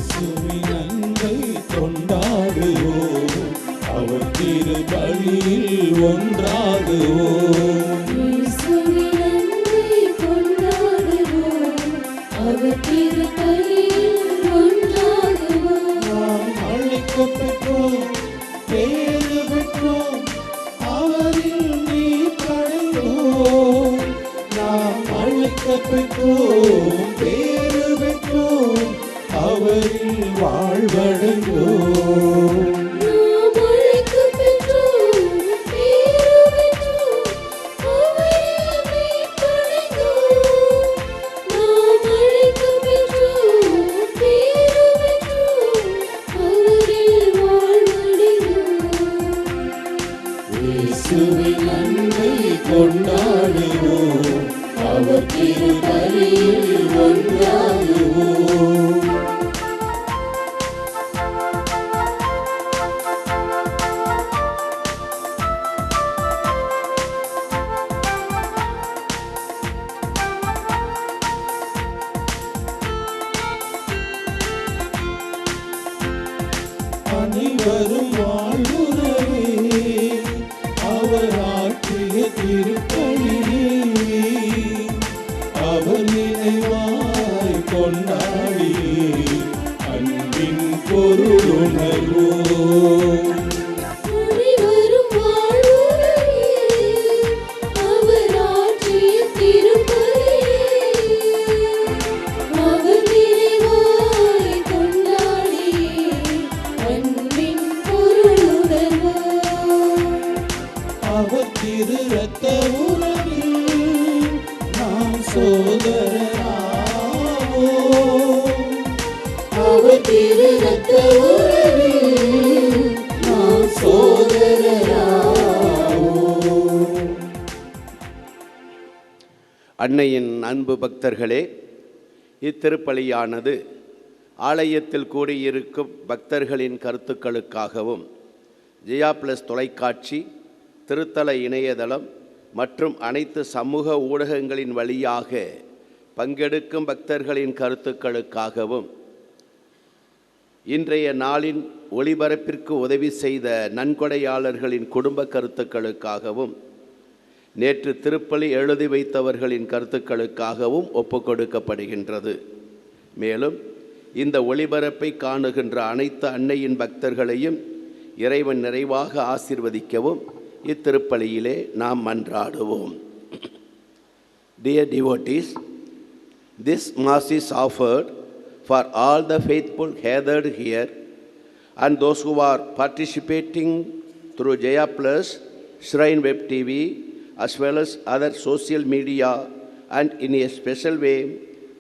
இயேசுவின் அன்பை கொண்டாடுவோம், அவர் திரு பலியில் ஒன்றாகுவோம். இயேசுவின் அன்பை கொண்டாடுவோம், அவர் திரு பலியில் ஒன்றாகுவோம். நாம் அழைக்கப்பெற்றோம், பேறு பெற்றோம், அவரில் மீட்படைந்தோம். நாம் அழைக்கப்பெற்றோம், பேறு பெற்றோம், அவரில் வாழ்வடைந்தோம். நாம் அழைக்கப்பெற்றோம், பேறு பெற்றோம், அவரில் மீட்படைந்தோம். நாம் அழைக்கப்பெற்றோம், பேறு பெற்றோம், அவரில் வாழ்வடைந்தோம். இயேசுவின் அன்பை கொண்டாடுவோம், அவர் திரு பலியில் ஒன்றாகுவோம். அனைவரும் வாழ்வுறவே, அவர் ஆற்றிய திருப்பலியே, அவர் நினைவாய் கொண்டாடி அன்பின் பொருளுணர்வோம். அனைவரும் வாழ்வுறவே, அவர் ஆற்றிய திருப்பலியே, அவர் நினைவாய் கொண்டாடி அன்பின் பொருளுணர்வோம். அவர் திரு இரத்த உறவில் நாம் சோதரராவோம். அவர் திரு இரத்த உறவில் நாம் சோதரராவோம். அன்னையின் அன்பு பக்தர்களே, இத்திருப்பலியானது ஆலயத்தில் கூடியிருக்கும் பக்தர்களின் கருத்துக்களுக்காகவும் ஜெயா பிளஸ் தொலைக்காட்சி, திருத்தல இணையதளம் மற்றும் அனைத்து சமூக ஊடகங்களின் வழியாக பங்கெடுக்கும் பக்தர்களின் கருத்துக்களுக்காகவும் இன்றைய நாளின் ஒளிபரப்பிற்கு உதவி செய்த நன்கொடையாளர்களின் குடும்ப கருத்துக்களுக்காகவும் நேற்று திருப்பலி எழுதி வைத்தவர்களின் கருத்துக்களுக்காகவும் ஒப்புக்கொடுக்கப்படுகின்றது. மேலும் இந்த ஒளிபரப்பை காணுகின்ற அனைத்து அன்னையின் பக்தர்களையும் இறைவன் நிறைவாக ஆசீர்வதிக்கவும் இத்திருப்பலியிலே நாம் மன்றாடுவோம். Dear devotees, this Mass is offered for all the faithful gathered here and those who are participating through Jaya Plus, Shrine Web TV, as well as other social media, and in a special way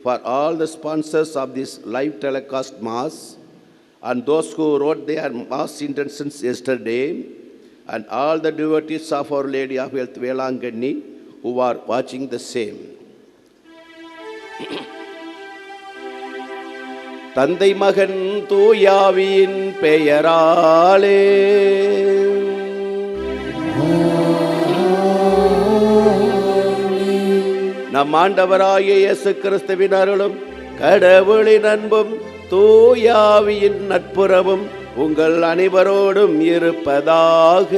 for all the sponsors of this live telecast Mass and those who wrote their Mass intentions yesterday, and all the devotees of Our Lady of Health Velanganni who are watching the same. தந்தை மகன் தூயாவியின் பெயராலே நம் ஆண்டவராகிய இயேசு கிறிஸ்துவின் அருளும் கடவுளின் அன்பும் தூயாவியின் நட்புறவும் உங்கள் அனைவரோடும் இருப்பதாக.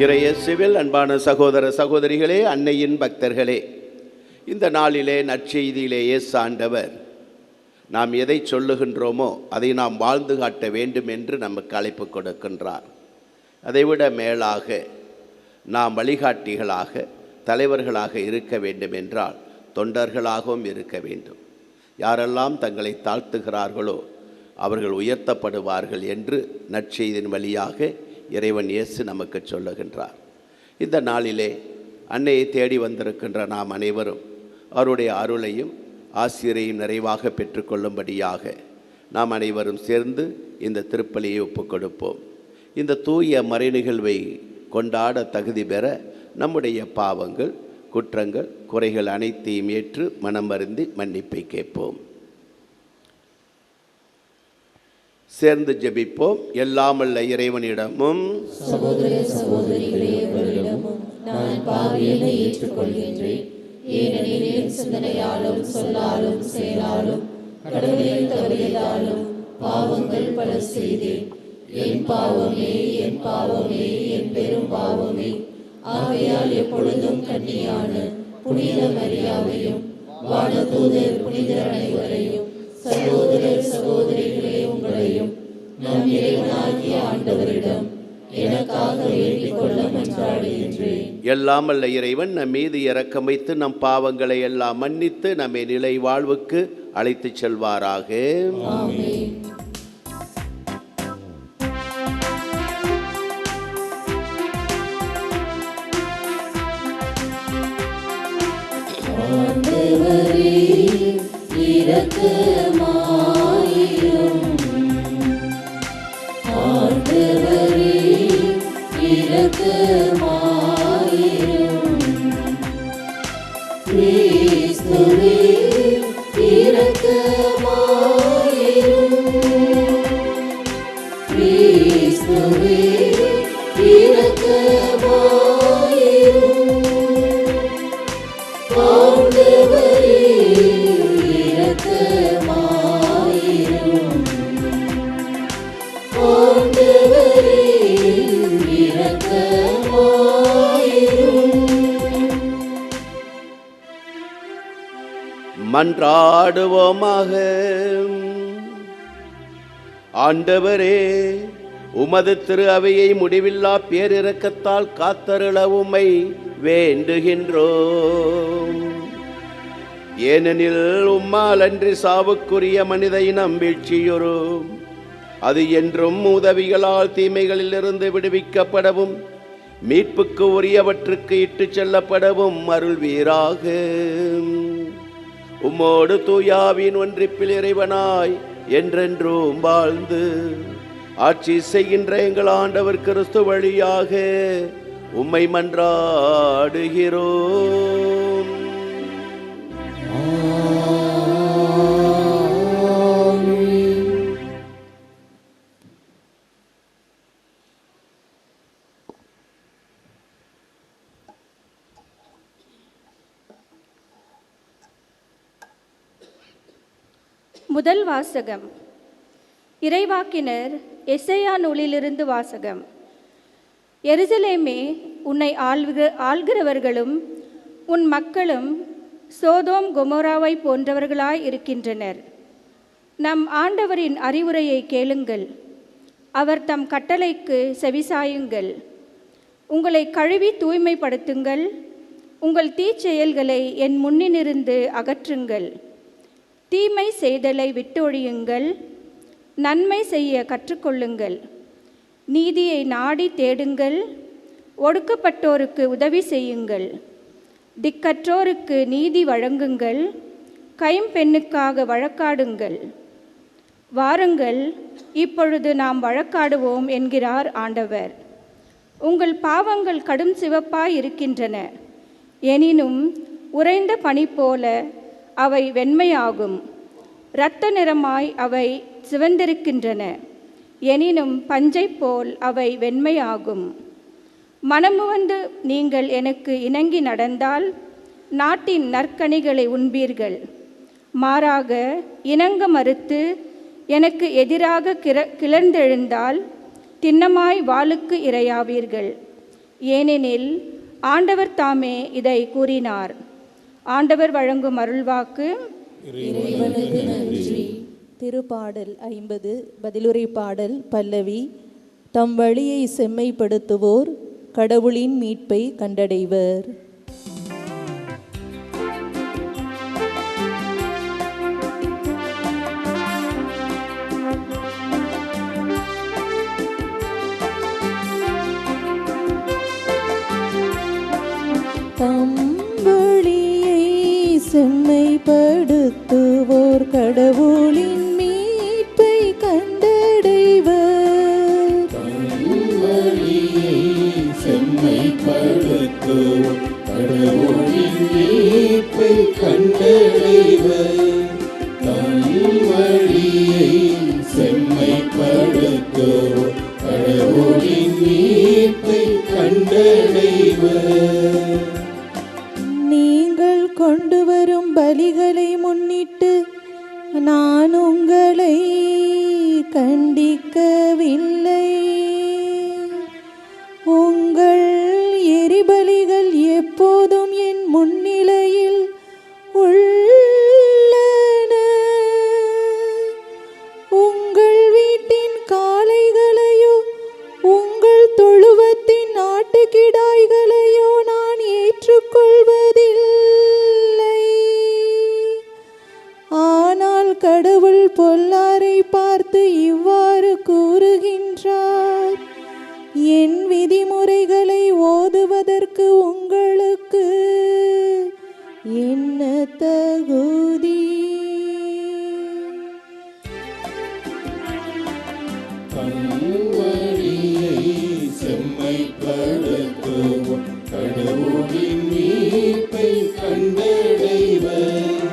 இறையேசுவில் அன்பான சகோதர சகோதரிகளே, அன்னையின் பக்தர்களே, இந்த நாளிலே நற்செய்தியிலே இயேசு ஆண்டவர் நாம் எதை சொல்லுகின்றோமோ அதை நாம் வாழ்ந்து காட்ட வேண்டும் என்று நமக்கு அழைப்பு கொடுக்கின்றார். அதைவிட மேலாக நாம் வழிகாட்டிகளாக, தலைவர்களாக இருக்க வேண்டும் என்றால் தொண்டர்களாகவும் இருக்க வேண்டும். யாரெல்லாம் தங்களை தாழ்த்துகிறார்களோ அவர்கள் உயர்த்தப்படுவார்கள் என்று நற்செய்தியின் வழியாக இறைவன் இயேசு நமக்கு சொல்லுகின்றார். இந்த நாளிலே அன்னையை தேடி வந்திருக்கின்ற நாம் அனைவரும் அவருடைய அருளையும் ஆசிரியரையும் நிறைவாக பெற்றுக்கொள்ளும்படியாக நாம் அனைவரும் சேர்ந்து இந்த திருப்பலியை ஒப்புக் கொடுப்போம். இந்த தூய மறை நிகழ்வை கொண்டாட தகுதி பெற நம்முடைய பாவங்கள், குற்றங்கள், குறைகள் அனைத்தையும் ஏற்று மனம் வருந்தி மன்னிப்பை கேட்போம். சேர்ந்து ஜெபிப்போம். எல்லாம் வல்ல இறைவனிடமும் சகோதர சகோதரிகளே, உங்களிடமும் நான் பாவியனை ஏற்றுக்கொள்கின்றேன். ஏனெனில் என் சிந்தனையாலும் சொல்லாலும் செயலாலும் கடவுளை தவறியதாலும் பாவங்கள் பல செய்தேன். என் பாவமே, என் பாவமே, என் பெரும் பாவமே. ஆகையால் எப்பொழுதும் கன்னியான புனித மரியாவையும் வானதூதர் புனிதர் அனைவரையும் சகோதரர் சகோதரிகளே உங்களையும் நம் இறைவனாகிய ஆண்டவரிடம் எனக்காக வேண்டிக் கொள்ள மன்றாடுகின்றேன். எல்லாம் அல்ல இறைவன் நம் மீது இரக்கம் வைத்து நம் பாவங்களை எல்லாம் மன்னித்து நம்மை நிலை வாழ்வுக்கு அழைத்துச் செல்வாராக. ஆமென். ஆண்டவரே இரக்கமாயிரும். ஆண்டவரே இரக்கமாயிரும். கிறிஸ்துவே இரக்கமாயிரும். கிறிஸ்துவே இரக்கமாயிரும். ஆண்டவரே இரக்கமாயிரும். ஆண்டவரே இரக்கமாயிரும். மன்றாடுவோமாக. ஆண்டவரே, உமது திரு அவையை முடிவில்லா பேரிரக்கத்தால் காத்தருள உம்மை வேண்டுகின்றோம். ஏனெனில் உம்மால் அன்றி சாவுக்குரிய மனித இனம் வீழ்ச்சியுறும். அது என்றும் உதவிகளால் தீமைகளிலிருந்து விடுவிக்கப்படவும் மீட்புக்கு உரியவற்றுக்கு இட்டுச் செல்லப்படவும் அருள்வீராக. உம்மோடு தூயாவின் ஒன்றிப்பில் இறைவனாய் என்றென்றும் வாழ்ந்து ஆட்சி செய்கின்ற எங்கள் ஆண்டவர் கிறிஸ்து வழியாக உம்மை மன்றாடுகிறோம். முதல் வாசகம். இறைவாக்கினர் எசேயா நூலிலிருந்து வாசகம். எருசலேமே, உன்னை ஆள்கிறவர்களும் உன் மக்களும் சோதோம் கொமோராவை போன்றவர்களாய் இருக்கின்றனர். நம் ஆண்டவரின் அறிவுரையை கேளுங்கள், அவர் தம் கட்டளைக்கு செவிசாயுங்கள். உங்களை கழுவி தூய்மைப்படுத்துங்கள், உங்கள் தீச்செயல்களை என் முன்னிலிருந்து அகற்றுங்கள். தீமை செய்தலை விட்டொழியுங்கள், நன்மை செய்ய கற்றுக்கொள்ளுங்கள். நீதியை நாடி தேடுங்கள், ஒடுக்கப்பட்டோருக்கு உதவி செய்யுங்கள். திக்கற்றோருக்கு நீதி வழங்குங்கள், கைம்பெண்ணுக்காக வழக்காடுங்கள். வாருங்கள், இப்பொழுது நாம் வழக்காடுவோம் என்கிறார் ஆண்டவர். உங்கள் பாவங்கள் கடும் சிவப்பாய் இருக்கின்றன, எனினும் உறைந்த பனி போல அவை வெண்மையாகும். இரத்த நிறமாய் அவை சிவந்திருக்கின்றன, எனினும் பஞ்சை போல் அவை வெண்மையாகும். மனமுவந்து நீங்கள் எனக்கு இணங்கி நடந்தால் நாட்டின் நற்கனிகளை உண்பீர்கள். மாறாக இணங்க மறுத்து எனக்கு எதிராக கிளர்ந்தெழுந்தால் திண்ணமாய் வாளுக்கு இரையாவீர்கள். ஏனெனில் ஆண்டவர் தாமே இதை கூறினார். ஆண்டவர் வழங்கும் அருள்வாக்கு. இறைவனுக்கு நன்றி. திருப்பாடல் 50 பதிலுரை பாடல் பல்லவி. தம் வழியை செம்மைப்படுத்துவோர் கடவுளின் மீட்பை கண்டடைவர். தம் வழியை செம்மைப்படுத்துவோர் கடவுளின் மீட்பை கண்டடைவர். செம்மைப்படுத்துவோர் கடவுளின் மீட்பை கண்டடைவர். தம் வழியை செம்மைப்படுத்துவோர் கடவுளின் மீட்பை கண்டடைவர். எப்போதும் என் முன்னிலையில் உள்ளன. உங்கள் வீட்டின் காளைகளையோ உங்கள் தொழுவத்தின் ஆட்டுக்கிடாய்களையோ நான் ஏற்றுக்கொள்வதில்லை. ஆனால் கடவுள் பொல்லாரை பார்த்து இவ்வாறு கூறுகின்றார்: என் விதிமுறைகளை ஓதுவதற்கு உங்களுக்கு என்ன தகுதி? வழியை செம்மைப்படுத்துவோம், கடவுளின் மீட்பை கண்டடைவர்.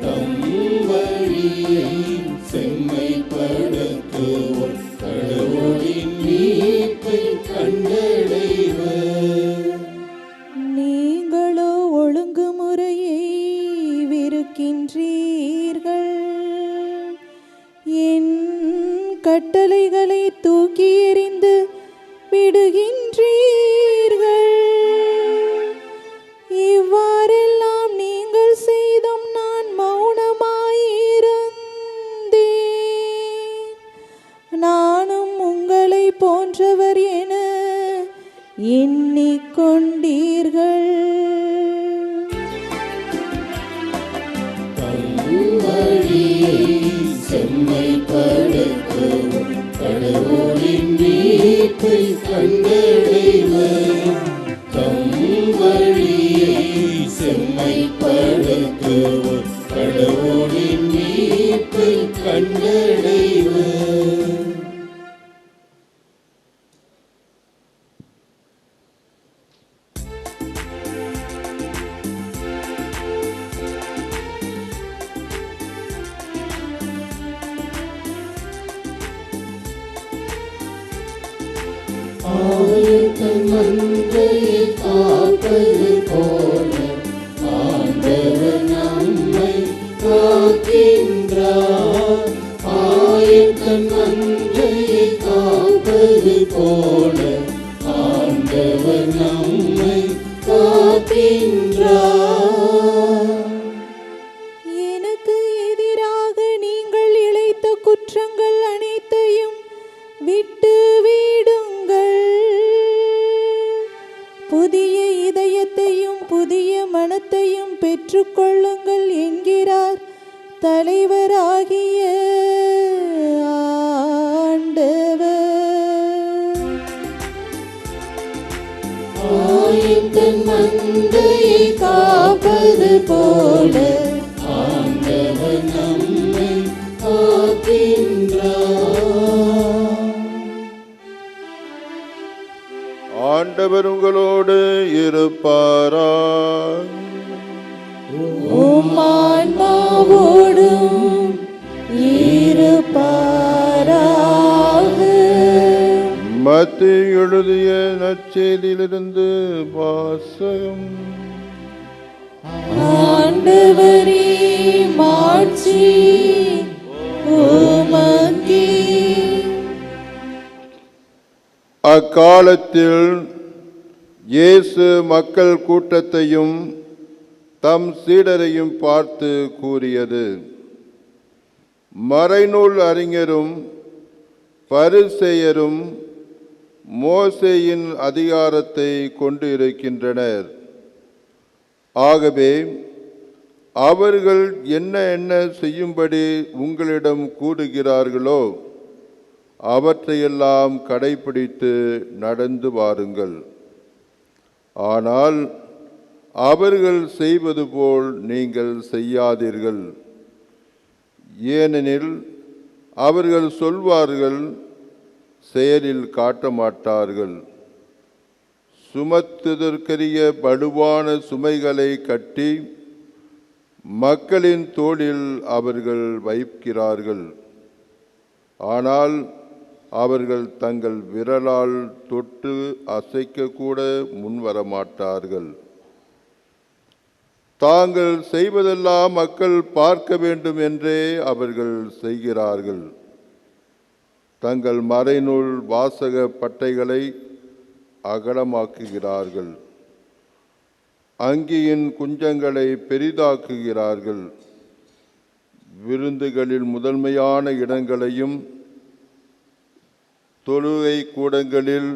தம் வழியை செம்மைப்படுத்துவோம், கடவுளின் மீட்பை கண்டடைவர். நீங்களோ ஒழுங்குமுறையை வெறுக்கின்றீர்கள், என் கட்டளைகளை தூக்கி எறிந்து விடுகின்றீர்கள். இவ்வாறெல்லாம் நீங்கள் செய்தும் நான் மௌனமாயிருந்தேன். நானும் உங்களை போன்றவர் என எண்ணிக்கொண்டீர்கள். வழியை செம்மைப்படுத்துவோம், கடவுளின் மீட்பை கண்டடைவர். தம் வழியை செம்மைப்படுத்துவோம், கடவுளின் மீட்பை கண்டடைவர். ஆயத்தன் மந்தையை காப்பது போல ஆண்டவர் நம்மை காக்கின்றார். ஆயத்தன் மந்தையை காப்பது போல ஆண்டவர் நம்மை காக்கின்றார். எனக்கு எதிராக நீங்கள் இழைத்த குற்றங்கள் அனைத்தையும் விட்டு விடுங்கள். புதிய இதயத்தையும் புதிய மனத்தையும் பெற்றுக்கொள்ளுங்கள் என்கிறார் தலைவராகிய ஆண்டவர். ஆயத்தன் மந்தையை காப்பது போல ஆண்டவர் நம்மை காக்கின்றார். ஆண்டவர் உங்களோடு இருப்பாராய். உம் ஆன்மாவோடும் இருப்பாராக. மத்தேயு எழுதிய நற்செய்தியிலிருந்து வாசகம். ஆண்டவரே, மாட்சி உமக்கே. அக்காலத்தில் இயேசு மக்கள் கூட்டத்தையும் தம் சீடரையும் பார்த்து கூறியது: மறைநூல் அறிஞரும் பரிசேயரும் மோசேயின் அதிகாரத்தை கொண்டு இருக்கின்றனர். ஆகவே அவர்கள் என்ன என்ன செய்யும்படி உங்களிடம் கூறுகிறார்களோ அவற்றையெல்லாம் கடைப்பிடித்து நடந்து வாருங்கள். ஆனால் அவர்கள் செய்வது போல் நீங்கள் செய்யாதீர்கள். ஏனெனில் அவர்கள் சொல்வார்கள், செயலில் காட்ட மாட்டார்கள். சுமத்துதற்கரிய வலுவான சுமைகளை கட்டி மக்களின் தோளில் அவர்கள் வைக்கிறார்கள். ஆனால் அவர்கள் தங்கள் விரலால் தொட்டு அசைக்கக்கூட முன்வரமாட்டார்கள். தாங்கள் செய்வதெல்லாம் மக்கள் பார்க்க வேண்டும் என்றே அவர்கள் செய்கிறார்கள். தங்கள் மறைநூல் வாசக பட்டைகளை அகலமாக்குகிறார்கள். அங்கியின் குஞ்சங்களை பெரிதாக்குகிறார்கள். விருந்துகளில் முதன்மையான இடங்களையும் தொழுகை கூடங்களில்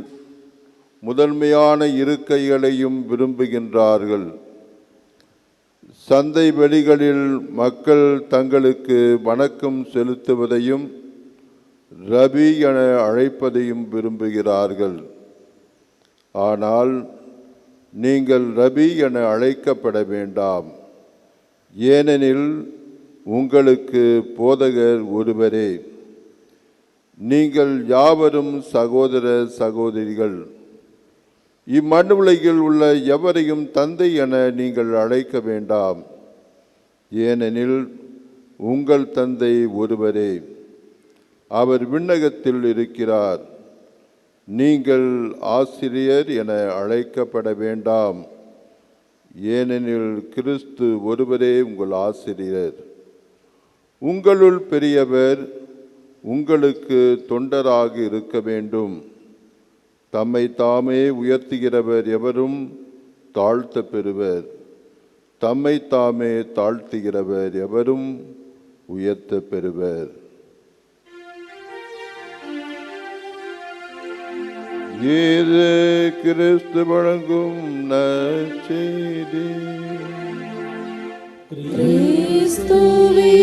முதன்மையான இருக்கைகளையும் விரும்புகின்றார்கள். சந்தை வெளிகளில் மக்கள் தங்களுக்கு வணக்கம் செலுத்துவதையும் ரபி என அழைப்பதையும் விரும்புகிறார்கள். ஆனால் நீங்கள் ரபி என அழைக்கப்பட வேண்டாம், ஏனெனில் உங்களுக்கு போதகர் ஒருவரே. நீங்கள் யாவரும் சகோதர சகோதரிகள். இம்மண்ணுலகில் உள்ள எவரையும் தந்தை என நீங்கள் அழைக்க வேண்டாம், ஏனெனில் உங்கள் தந்தை ஒருவரே, அவர் விண்ணகத்தில் இருக்கிறார். நீங்கள் ஆசிரியர் என அழைக்கப்பட வேண்டாம், ஏனெனில் கிறிஸ்து ஒருவரே உங்கள் ஆசிரியர். உங்களுள் பெரியவர் உங்களுக்கு தொண்டராக இருக்க வேண்டும். தம்மை தாமே உயர்த்துகிறவர் எவரும் தாழ்த்த பெறுவர், தம்மை தாமே தாழ்த்துகிறவர் எவரும் உயர்த்த பெறுவர். இது கிறிஸ்து வழங்கும் நற்செய்தி. கிறிஸ்துவே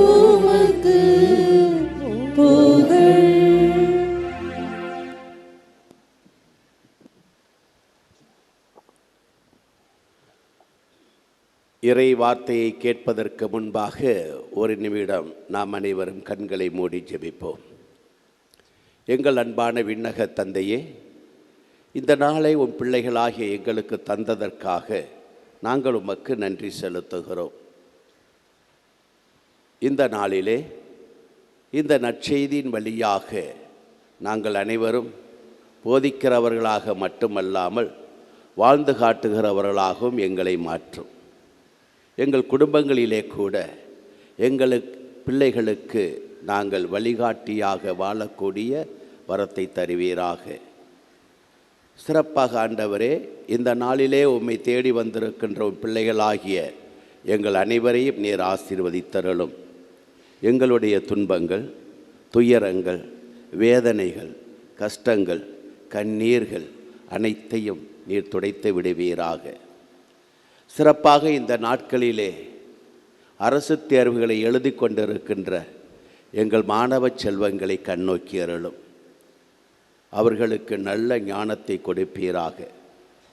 உமக்கு புகழ். இறை வார்த்தையை கேட்பதற்கு முன்பாக ஒரு நிமிடம் நாம் அனைவரும் கண்களை மூடி ஜெபிப்போம். எங்கள் அன்பான விண்ணக தந்தையே, இந்த நாளை உன் பிள்ளைகளாகிய எங்களுக்கு தந்ததற்காக நாங்கள் உமக்கு நன்றி செலுத்துகிறோம். இந்த நாளிலே இந்த நற்செய்தியின் வழியாக நாங்கள் அனைவரும் போதிக்கிறவர்களாக மட்டுமல்லாமல் வாழ்ந்து காட்டுகிறவர்களாகவும் எங்களை மாற்றும். எங்கள் குடும்பங்களிலே கூட எங்களுக்கு பிள்ளைகளுக்கு நாங்கள் வழிகாட்டியாக வாழக்கூடிய வரத்தை தருவீராக. சிறப்பாக ஆண்டவரே, இந்த நாளிலே உம்மை தேடி வந்திருக்கின்ற உன் பிள்ளைகளாகிய எங்கள் அனைவரையும் நீர் ஆசீர்வதித்தருளும். எங்களுடைய துன்பங்கள், துயரங்கள், வேதனைகள், கஷ்டங்கள், கண்ணீர்கள் அனைத்தையும் நீர் துடைத்து விடுவீராக. சிறப்பாக இந்த நாட்களிலே அரசு தேர்வுகளை எழுதி கொண்டிருக்கின்ற எங்கள் மாணவ செல்வங்களை கண்ணோக்கி அருளும். அவர்களுக்கு நல்ல ஞானத்தை கொடுப்பீராக.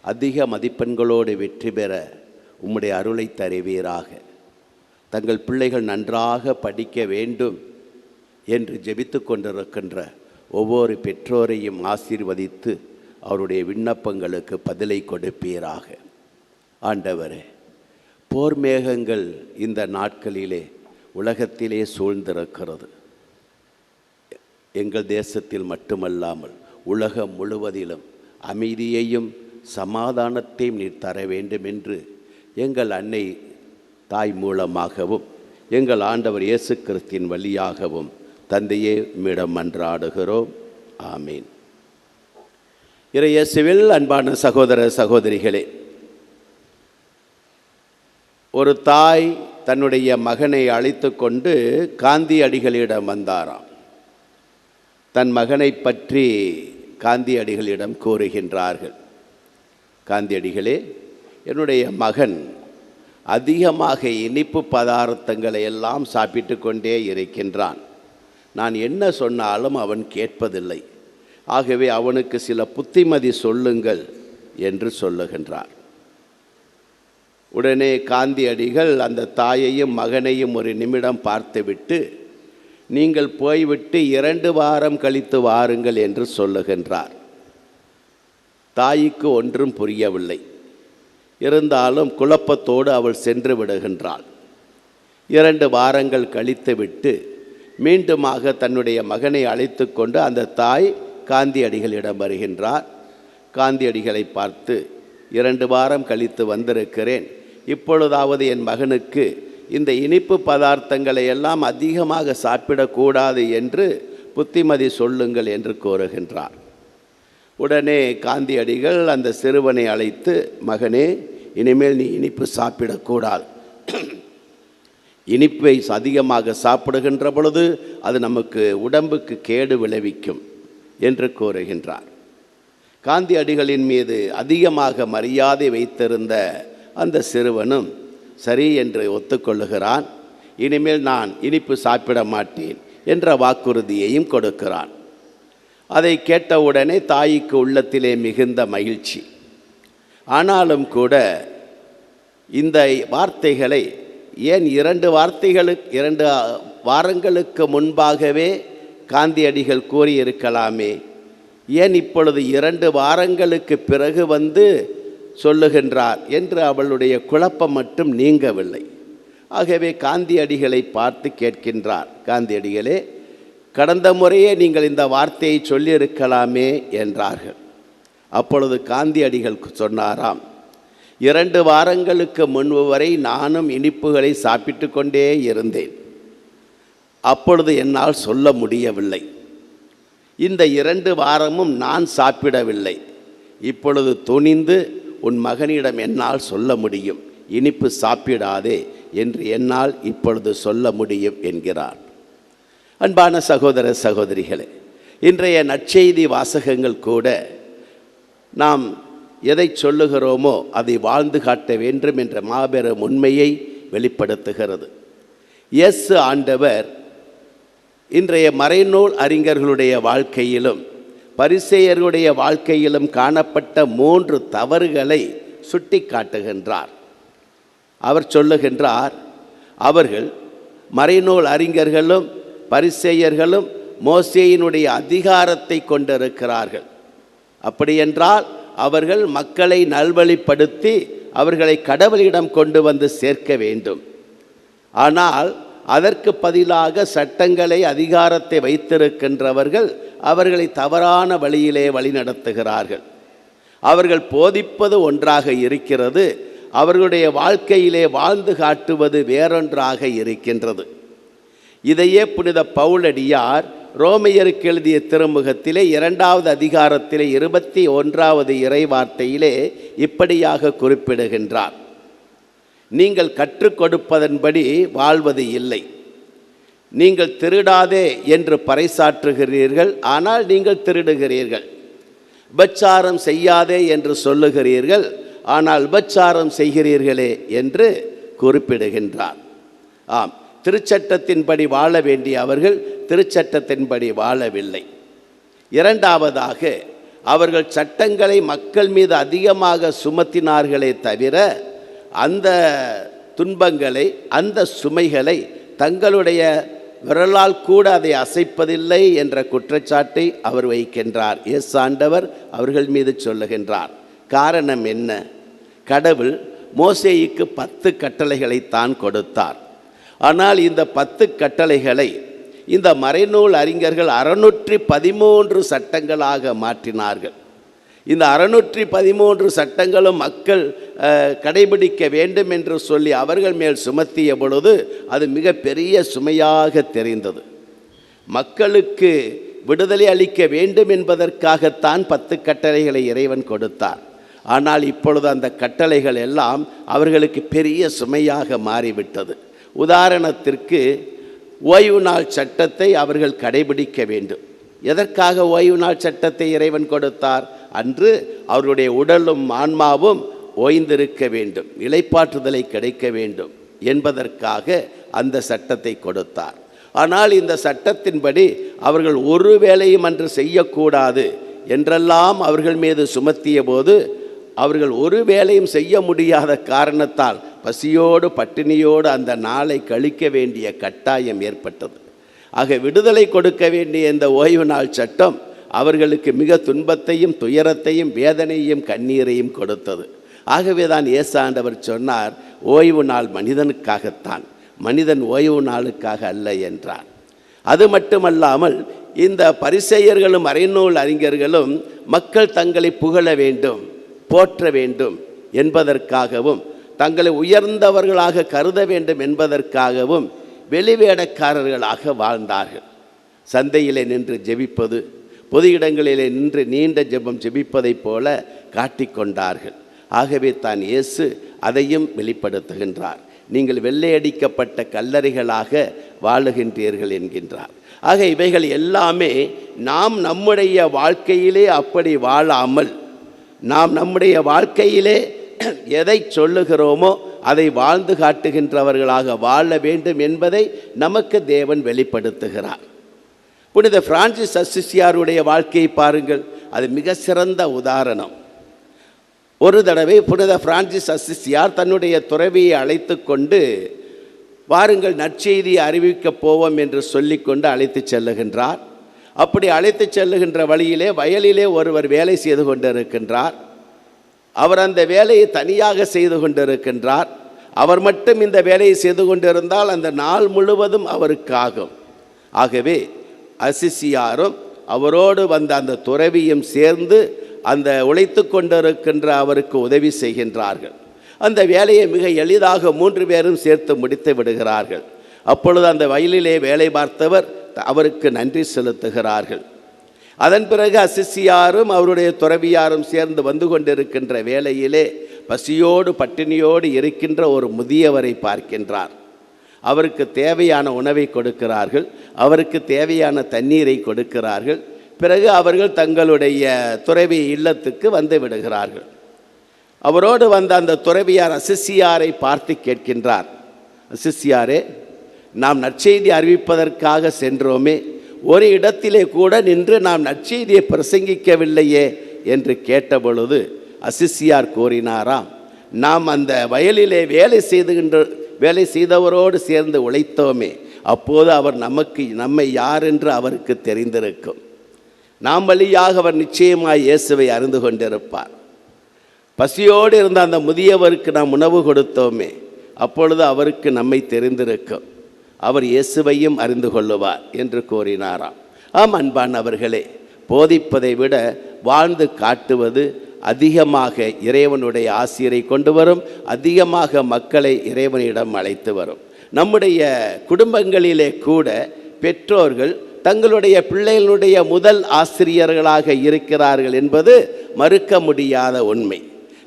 அதிக மதிப்பெண்களோடு வெற்றி பெற உம்முடைய அருளை தருவீராக. தங்கள் பிள்ளைகள் நன்றாக படிக்க வேண்டும் என்று ஜெபித்து கொண்டிருக்கின்ற ஒவ்வொரு பெற்றோரையும் ஆசீர்வதித்து அவருடைய விண்ணப்பங்களுக்கு பதிலை கொடுப்பீராக. ஆண்டவரே, போர் மேகங்கள் இந்த நாட்களிலே உலகத்திலே சூழ்ந்திருக்கிறது. எங்கள் தேசத்தில் மட்டுமல்லாமல் உலகம் முழுவதிலும் அமைதியையும் சமாதானத்தையும் நீர் தர வேண்டும் என்று எங்கள் அன்னை தாய் மூலமாகவும் எங்கள் ஆண்டவர் இயேசு கிறிஸ்துவின் வழியாகவும் தந்தையே உம்மிடம் மன்றாடுகிறோம். ஆமீன். இறையேசுவில் அன்பான சகோதர சகோதரிகளே, ஒரு தாய் தன்னுடைய மகனை அழைத்து கொண்டு காந்தியடிகளிடம் வந்தாராம். தன் மகனை பற்றி காந்தியடிகளிடம் கூறுகின்றார்கள். காந்தியடிகளே, என்னுடைய மகன் அதிகமாக இனிப்பு பதார்த்தங்களை எல்லாம் சாப்பிட்டு கொண்டே இருக்கின்றான். நான் என்ன சொன்னாலும் அவன் கேட்பதில்லை. ஆகவே அவனுக்கு சில புத்திமதி சொல்லுங்கள் என்று சொல்லுகின்றார். உடனே காந்தியடிகள் அந்த தாயையும் மகனையும் ஒரு நிமிடம் பார்த்துவிட்டு, நீங்கள் போய்விட்டு 2 வாரம் கழித்து வாருங்கள் என்று சொல்லுகின்றார். தாய்க்கு ஒன்றும் புரியவில்லை. இருந்தாலும் குழப்பத்தோடு அவள் சென்று விடுகின்றாள். 2 வாரங்கள் கழித்துவிட்டு மீண்டுமாக தன்னுடைய மகனை அழைத்து கொண்டு அந்த தாய் காந்தியடிகளிடம் வருகின்றார். காந்தியடிகளை பார்த்து, 2 வாரம் கழித்து வந்திருக்கிறேன், இப்பொழுதாவது என் மகனுக்கு இந்த இனிப்பு பதார்த்தங்களை எல்லாம் அதிகமாக சாப்பிடக்கூடாது என்று புத்திமதி சொல்லுங்கள் என்று கோருகின்றார். உடனே காந்தியடிகள் அந்த சிறுவனை அழைத்து, மகனே, இனிமேல் நீ இனிப்பு சாப்பிடக்கூடாது. இனிப்பை அதிகமாக சாப்பிடுகின்ற பொழுது அது நமக்கு உடம்புக்கு கேடு விளைவிக்கும் என்று கூறுகின்றார். காந்தியடிகளின் மீது அதிகமாக மரியாதை வைத்திருந்த அந்த சிறுவனும் சரி என்று ஒத்துக்கொள்ளுகிறான். இனிமேல் நான் இனிப்பு சாப்பிட மாட்டேன் என்ற வாக்குறுதியையும் கொடுக்கிறான். அதை கேட்டவுடனே தாய்க்கு உள்ளத்திலே மிகுந்த மகிழ்ச்சி. ஆனாலும் கூட இந்த வார்த்தைகளை ஏன் 2 வாரங்களுக்கு முன்பாகவே காந்தியடிகள் கூறியிருக்கலாமே, ஏன் இப்பொழுது 2 வாரங்களுக்கு பிறகு வந்து சொல்லுகின்றார் என்று அவளுடைய குழப்பம் மட்டும் நீங்கவில்லை. ஆகவே காந்தியடிகளை பார்த்து கேட்கின்றார், காந்தியடிகளே, கடந்த முறையே நீங்கள் இந்த வார்த்தையை சொல்லியிருக்கலாமே என்றார்கள். அப்பொழுது காந்தியடிகள் சொன்னாராம், 2 வாரங்களுக்கு முன்பு வரை நானும் இனிப்புகளை சாப்பிட்டு கொண்டே இருந்தேன். அப்பொழுது என்னால் சொல்ல முடியவில்லை. இந்த 2 வாரமும் நான் சாப்பிடவில்லை. இப்பொழுது துணிந்து உன் மகனிடம் என்னால் சொல்ல முடியும், இனிப்பு சாப்பிடாதே என்று என்னால் இப்பொழுது சொல்ல முடியும் என்கிறார். அன்பான சகோதர சகோதரிகளே, இன்றைய நற்செய்தி வாசகங்கள் கூட நாம் எதை சொல்லுகிறோமோ அதை வாழ்ந்து காட்ட வேண்டும் என்ற மாபெரும் உண்மையை வெளிப்படுத்துகிறது. இயேசு ஆண்டவர் இன்றைய மறைநூல் அறிஞர்களுடைய வாழ்க்கையிலும் பரிசேயர்களுடைய வாழ்க்கையிலும் காணப்பட்ட 3 தவறுகளை சுட்டி காட்டுகின்றார். அவர் சொல்லுகின்றார், அவர்கள் மறைநூல் அறிஞர்களும் பரிசேயர்களும் மோசேயினுடைய அதிகாரத்தை கொண்டிருக்கிறார்கள். அப்படியென்றால் அவர்கள் மக்களை நல்வழிப்படுத்தி அவர்களை கடவுளிடம் கொண்டு வந்து சேர்க்க வேண்டும். ஆனால் அதற்கு பதிலாக சட்டங்களை, அதிகாரத்தை வைத்திருக்கின்றவர்கள் அவர்களை தவறான வழியிலே வழிநடத்துகிறார்கள். அவர்கள் போதிப்பது ஒன்றாக இருக்கிறது, அவர்களுடைய வாழ்க்கையிலே வாழ்ந்து காட்டுவது வேறொன்றாக இருக்கின்றது. இதையே புனித பவுலடியார் ரோமையருக்கு எழுதிய திருமுகத்திலே 2வது அதிகாரத்திலே 21வது இறைவார்த்தையிலே இப்படியாக குறிப்பிடுகின்றார், நீங்கள் கற்றுக் கொடுப்பதன்படி வாழ்வது இல்லை. நீங்கள் திருடாதே என்று பறைசாற்றுகிறீர்கள், ஆனால் நீங்கள் திருடுகிறீர்கள். விபச்சாரம் செய்யாதே என்று சொல்லுகிறீர்கள், ஆனால் விபச்சாரம் செய்கிறீர்களே என்று குறிப்பிடுகின்றார். ஆம், திருச்சட்டத்தின்படி வாழ வேண்டிய அவர்கள் திருச்சட்டத்தின்படி வாழவில்லை. 2வதாக அவர்கள் சட்டங்களை மக்கள் மீது அதிகமாக சுமத்தினார்களே தவிர அந்த துன்பங்களை, அந்த சுமைகளை தங்களுடைய விரலால் கூட அதை அசைப்பதில்லை என்ற குற்றச்சாட்டை அவர் வைக்கின்றார். இயேசு ஆண்டவர் அவர்கள் மீது சொல்லுகின்றார். காரணம் என்ன? கடவுள் மோசேயுக்கு 10 கட்டளைகளை தான் கொடுத்தார். ஆனால் இந்த 10 கட்டளைகளை இந்த மறைநூல் அறிஞர்கள் 613 சட்டங்களாக மாற்றினார்கள். இந்த 613 சட்டங்களும் மக்கள் கடைபிடிக்க வேண்டும் என்று சொல்லி அவர்கள் மேல் சுமத்திய பொழுது அது மிக பெரிய சுமையாக தெரிந்தது. மக்களுக்கு விடுதலை அளிக்க வேண்டும் என்பதற்காகத்தான் 10 கட்டளைகளை இறைவன் கொடுத்தார். ஆனால் இப்பொழுது அந்த கட்டளைகள் எல்லாம் அவர்களுக்கு பெரிய சுமையாக மாறிவிட்டது. உதாரணத்திற்கு ஓய்வு நாள் சட்டத்தை அவர்கள் கடைபிடிக்க வேண்டும். எதற்காக ஓய்வு நாள் சட்டத்தை இறைவன் கொடுத்தார்? அன்று அவருடைய உடலும் ஆன்மாவும் ஓய்ந்திருக்க வேண்டும், இளைப்பாற்றுதலை கிடைக்க வேண்டும் என்பதற்காக அந்த சட்டத்தை கொடுத்தார். ஆனால் இந்த சட்டத்தின்படி அவர்கள் ஒரு வேளையும் அன்று செய்யக்கூடாது என்றெல்லாம் அவர்கள் மீது சுமத்திய போது அவர்கள் ஒரு வேளையும் செய்ய முடியாத காரணத்தால் பசியோடு பட்டினியோடு அந்த நாளை கழிக்க வேண்டிய கட்டாயம் ஏற்பட்டது. ஆக விடுதலை கொடுக்க வேண்டிய இந்த ஓய்வு நாள் சட்டம் அவர்களுக்கு மிக துன்பத்தையும் துயரத்தையும் வேதனையும் கண்ணீரையும் கொடுத்தது. ஆகவே தான் இயேசு ஆண்டவர் சொன்னார், ஓய்வு நாள் மனிதனுக்காகத்தான், மனிதன் ஓய்வு நாளுக்காக அல்ல என்றார். அது மட்டுமல்லாமல் இந்த பரிசேயர்களும் மறைநூல் அறிஞர்களும் மக்கள் தங்களை புகழ வேண்டும், போற்ற வேண்டும் என்பதற்காகவும் தங்களை உயர்ந்தவர்களாக கருத வேண்டும் என்பதற்காகவும் வெளிவேடக்காரர்களாக வாழ்ந்தார்கள். சந்தையிலே நின்று ஜெபிப்பது, பொது இடங்களிலே நின்று நீண்ட ஜெபம் ஜெபிப்பதைப் போல காட்டிக்கொண்டார்கள். ஆகவே தான் இயேசு அதையும் வெளிப்படுத்துகின்றார். நீங்கள் வெள்ளையடிக்கப்பட்ட கல்லறைகளாக வாழுகின்றீர்கள் என்கின்றார். ஆக இவைகள் எல்லாமே நாம் நம்முடைய வாழ்க்கையிலே அப்படி வாழாமல், நாம் நம்முடைய வாழ்க்கையிலே எதை சொல்லுகிறோமோ அதை வாழ்ந்து காட்டுகின்றவர்களாக வாழ வேண்டும் என்பதை நமக்கு தேவன் வெளிப்படுத்துகிறார். புனித பிரான்சிஸ் அசிசியாருடைய வாழ்க்கையை பாருங்கள், அது மிக சிறந்த உதாரணம். ஒரு தடவை புனித பிரான்சிஸ் அசிசியார் தன்னுடைய துறவியை அழைத்து கொண்டு, வாருங்கள் நற்செய்தியை அறிவிக்கப் போவோம் என்று சொல்லிக்கொண்டு அழைத்து செல்லுகின்றார். அப்படி அழைத்து செல்லுகின்ற வழியிலே வயலிலே ஒருவர் வேலை செய்து கொண்டிருக்கின்றார். அவர் அந்த வேலையை தனியாக செய்து கொண்டிருக்கின்றார். அவர் மட்டும் இந்த வேலையை செய்து கொண்டிருந்தால் அந்த நாள் முழுவதும் அவருக்காகும். ஆகவே அசிசியாரும் அவரோடு வந்த அந்த துறவியும் சேர்ந்து அந்த உழைத்து கொண்டிருக்கின்ற அவருக்கு உதவி செய்கின்றார்கள். அந்த வேலையை மிக எளிதாக 3 பேரும் சேர்த்து முடித்து விடுகிறார்கள். அப்பொழுது அந்த வயலிலே வேலை பார்த்தவர் அவருக்கு நன்றி செலுத்துகிறார்கள். அதன் பிறகு அசிசியாரும் அவருடைய துறவியாரும் சேர்ந்து வந்து கொண்டிருக்கின்ற வேளையிலே பசியோடு பட்டினியோடு இருக்கின்ற ஒரு முதியவரை பார்க்கின்றார். அவருக்கு தேவையான உணவை கொடுக்கிறார்கள், அவருக்கு தேவையான தண்ணீரை கொடுக்கிறார்கள். பிறகு அவர்கள் தங்களுடைய துறவி இல்லத்துக்கு வந்து விடுகிறார்கள். அவரோடு வந்த அந்த துறவியார் அசிசியாரை பார்த்து கேட்கின்றார், அசிசியாரே, நாம் நற்செய்தி அறிவிப்பதற்காக சென்றோமே, ஒரு இடத்திலே கூட நின்று நாம் நற்செய்தியை பிரசங்கிக்கவில்லையே என்று கேட்டபொழுது அசிசியார் கூறினாராம், நாம் அந்த வயலிலே வேலை செய்தவரோடு சேர்ந்து உழைத்தோமே, அப்போது அவர் நம்மை யார் என்று அவருக்கு தெரிந்திருக்கும். நாம் வழியாக அவர் நிச்சயமாய் இயேசுவை அறிந்து கொண்டிருப்பார். பசியோடு இருந்த அந்த முதியவருக்கு நாம் உணவு கொடுத்தோமே, அப்பொழுது அவருக்கு நம்மை தெரிந்திருக்கும், அவர் இயேசுவையும் அறிந்து கொள்ளுவார் என்று கூறினாராம். ஆம் அன்பானவர்களே, போதிப்பதை விட வாழ்ந்து காட்டுவது அதிகமாக இறைவனுடைய ஆசிரை கொண்டு வரும், அதிகமாக மக்களை இறைவனிடம் அழைத்து வரும். நம்முடைய குடும்பங்களிலே கூட பெற்றோர்கள் தங்களுடைய பிள்ளைகளுடைய முதல் ஆசிரியர்களாக இருக்கிறார்கள் என்பது மறுக்க முடியாத உண்மை.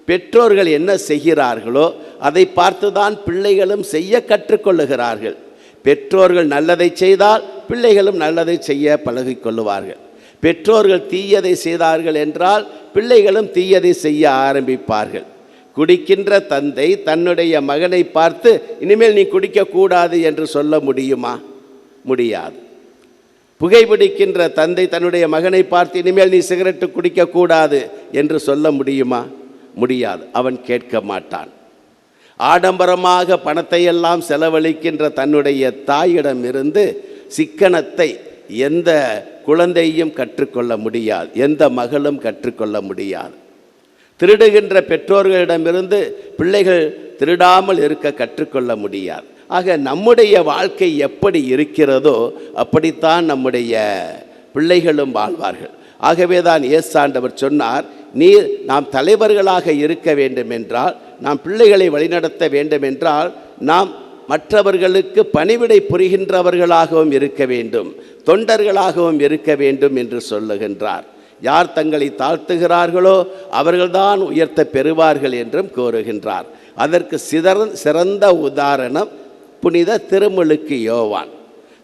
பெற்றோர்கள் என்ன செய்கிறார்களோ அதை பார்த்துதான் பிள்ளைகளும் செய்ய கற்றுக்கொள்ளுகிறார்கள். பெற்றோர்கள் நல்லதை செய்தால் பிள்ளைகளும் நல்லதை செய்ய பழகிக்கொள்ளுவார்கள். பெற்றோர்கள் தீயதை செய்தார்கள் என்றால் பிள்ளைகளும் தீயதை செய்ய ஆரம்பிப்பார்கள். குடிக்கின்ற தந்தை தன்னுடைய மகனை பார்த்து இனிமேல் நீ குடிக்கக்கூடாது என்று சொல்ல முடியுமா? முடியாது. புகைப்பிடிக்கின்ற தந்தை தன்னுடைய மகனை பார்த்து இனிமேல் நீ சிகரெட்டு குடிக்கக்கூடாது என்று சொல்ல முடியுமா? முடியாது. அவன் கேட்க மாட்டான். ஆடம்பரமாக பணத்தை எல்லாம் செலவழிக்கின்ற தன்னுடைய தாயிடமிருந்து சிக்கனத்தை எந்த குழந்தையும் கற்றுக்கொள்ள முடியாது, எந்த மகளும் கற்றுக்கொள்ள முடியாது. திருடுகின்ற பெற்றோர்களிடமிருந்து பிள்ளைகள் திருடாமல் இருக்க கற்றுக்கொள்ள முடியாது. ஆக நம்முடைய வாழ்க்கை எப்படி இருக்கிறதோ அப்படித்தான் நம்முடைய பிள்ளைகளும் வாழ்வார்கள். ஆகவே தான் இயேசாண்டவர் சொன்னார், நாம் தலைவர்களாக இருக்க வேண்டுமென்றால், நாம் பிள்ளைகளை வழிநடத்த வேண்டுமென்றால், நாம் மற்றவர்களுக்கு பணிவிடை புரிகின்றவர்களாகவும் இருக்க வேண்டும், தொண்டர்களாகவும் இருக்க வேண்டும் என்று சொல்லுகின்றார். யார் தங்களை தாழ்த்துகிறார்களோ அவர்கள்தான் உயர்த்த பெறுவார்கள் என்றும் கூறுகின்றார். அதற்கு சிறந்த உதாரணம் புனித திருமுழுக்கு யோவான்.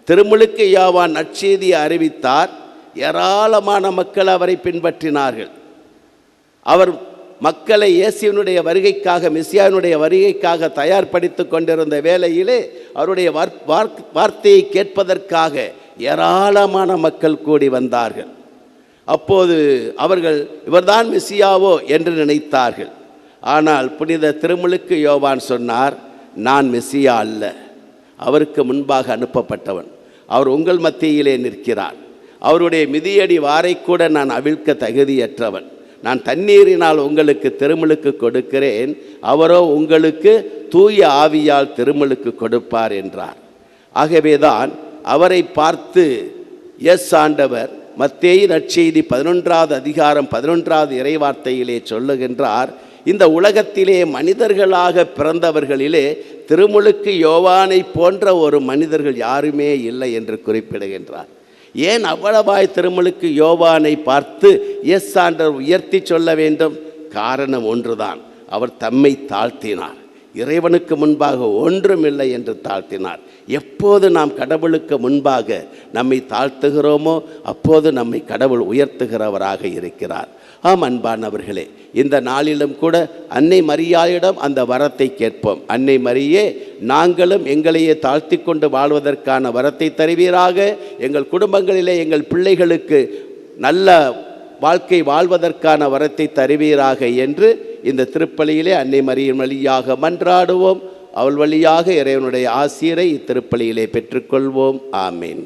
திருமுழுக்கு யோவான் நற்செய்தியை அறிவித்தார். ஏராளமான மக்கள் அவரை பின்பற்றினார்கள். அவர் மக்களை இயேசுவினுடைய வருகைக்காக, மெசியாவினுடைய வருகைக்காக தயார்படுத்தி கொண்டிருந்த வேளையிலே அவருடைய வார்த்தையை கேட்பதற்காக ஏராளமான மக்கள் கூடி வந்தார்கள். அப்போது அவர்கள் இவர்தான் மெசியாவோ என்று நினைத்தார்கள். ஆனால் புனித திருமுழுக்கு யோவான் சொன்னார், நான் மெசியா அல்ல, அவருக்கு முன்பாக அனுப்பப்பட்டவன். அவர் உங்கள் மத்தியிலே நிற்கிறார். அவருடைய மிதியடி வாரை கூட நான் அவிழ்க்க தகுதியற்றவன். நான் தண்ணீரினால் உங்களுக்கு திருமுழுக்கு கொடுக்கிறேன், அவரோ உங்களுக்கு தூய ஆவியால் திருமுழுக்கு கொடுப்பார் என்றார். ஆகவேதான் அவரை பார்த்து இயேசாண்டவர் மத்தேயு நற்செய்தி 11வது அதிகாரம் 11வது இறைவார்த்தையிலே சொல்லுகின்றார், இந்த உலகத்திலே மனிதர்களாக பிறந்தவர்களிலே திருமுழுக்கு யோவானை போன்ற ஒரு மனிதர்கள் யாருமே இல்லை என்று குறிப்பிடுகின்றார். ஏன் அவ்வளவாய் திருமுழுக்கு யோவானை பார்த்து எஸ் ஆண்டவர் உயர்த்தி சொல்ல வேண்டும்? காரணம் ஒன்றுதான், அவர் தம்மை தாழ்த்தினார். இறைவனுக்கு முன்பாக ஒன்றுமில்லை என்று தாழ்த்தினார். எப்போது நாம் கடவுளுக்கு முன்பாக நம்மை தாழ்த்துகிறோமோ அப்போது நம்மை கடவுள் உயர்த்துகிறவராக இருக்கிறார். ஆம் அன்பானவர்களே, இந்த நாளிலும் கூட அன்னை மரியாளிடம் அந்த வரத்தை கேட்போம். அன்னை மரியே, நாங்களும் எங்களையே தாழ்த்தி கொண்டு வாழ்வதற்கான வரத்தை தருவீராக. எங்கள் குடும்பங்களிலே எங்கள் பிள்ளைகளுக்கு நல்ல வாழ்க்கை வாழ்வதற்கான வரத்தை தருவீராக என்று இந்த திருப்பலியிலே அன்னை மரியின் வழியாக மன்றாடுவோம். அவள் வழியாக இறைவனுடைய ஆசீரை இத்திருப்பலியிலே பெற்றுக்கொள்வோம். ஆமீன்.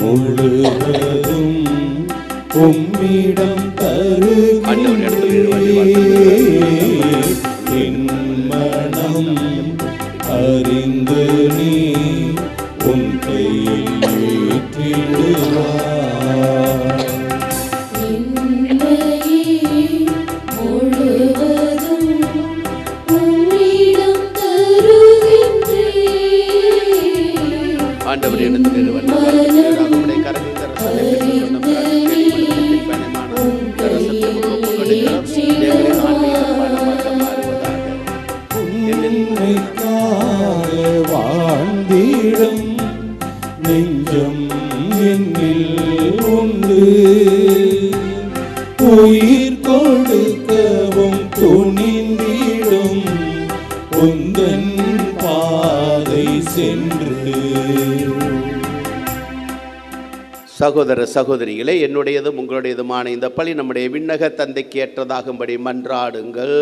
முழுவதும் உம்மிடம் என் மனம் அறிந்து நீ உன் கையில் ஏற்றிடுவாய். ஆண்டவர் எடுத்து வாழ்ந்திடும் நெஞ்சம் என்னில் உண்டு, உயிர் கொடுக்கவும் துணிந்திடும் உந்தன் பாதை சென்று. சகோதர சகோதரிகளே, என்னுடையதும் உங்களுடையதுமான இந்த பலி நம்முடைய விண்ணக தந்தைக்கு ஏற்றதாகும்படி மன்றாடுங்கள்.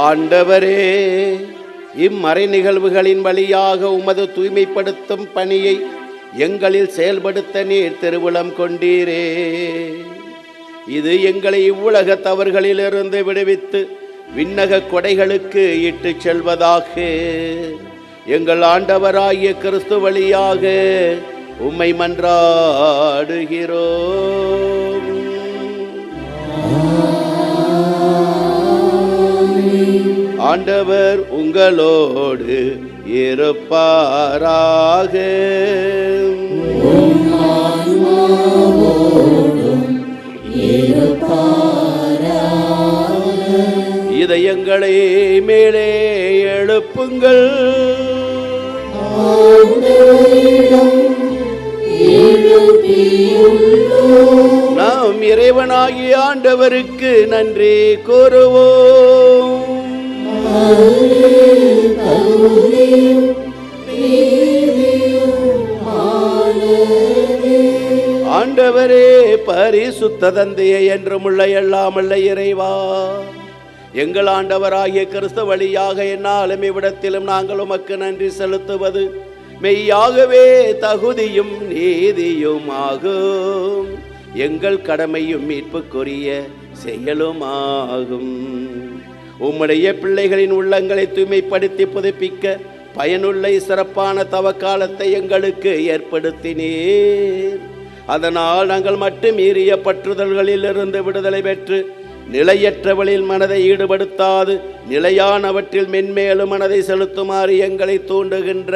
ஆண்டவரே, இம்மறை நிகழ்வுகளின் வழியாக உமது தூய்மைப்படுத்தும் பணியை எங்களில் செயல்படுத்த நீர் திருவுளம் கொண்டீரே. இது எங்களை இவ்வுலக தவறுகளிலிருந்து விடுவித்து விண்ணக கொடைகளுக்கு இட்டு செல்வதாக. எங்கள் ஆண்டவராகிய கிறிஸ்து வழியாக உம்மை மன்றாடுகிறோம். ஆண்டவர் உங்களோடு இருப்பாராக. இதயங்களை மேலே எழுப்புங்கள். நாம் இறைவனாகிய ஆண்டவருக்கு நன்றி கூறுவோம். ஆண்டவரே, பரிசுத்த தந்தையே, என்றுமுள்ள எல்லாமல்ல இறைவா, எங்கள் ஆண்டவராகிய கிறிஸ்து வழியாக என்னாலும் இவ்விடத்திலும் நாங்கள் உமக்கு நன்றி செலுத்துவது மெய்யாகவே தகுதியும் நீதியும் ஆகும். எங்கள் கடமையும் மீட்புக்குரிய செயலுமாகும். உம்முடைய பிள்ளைகளின் உள்ளங்களை தூய்மைப்படுத்தி புதுப்பிக்க பயனுள்ள சிறப்பான தவக்காலத்தை எங்களுக்கு ஏற்படுத்தினீர். அதனால் நாங்கள் மட்டும் மீறிய பற்றுதல்களிலிருந்து விடுதலை பெற்று நிலையற்றவளில் மனதை ஈடுபடுத்தாது நிலையானவற்றில் மென்மேலும் மனதை செலுத்துமாறு எங்களை தூண்டுகின்ற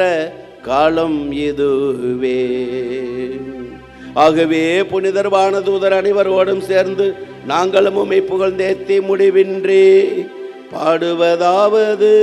காலம் இதுவே. ஆகவே புனிதர் வானதூதர் அனைவரோடும் சேர்ந்து நாங்களும் உம்மை புகழ்ந்தேத்தி முடிவின்றி பாடுவதாவது: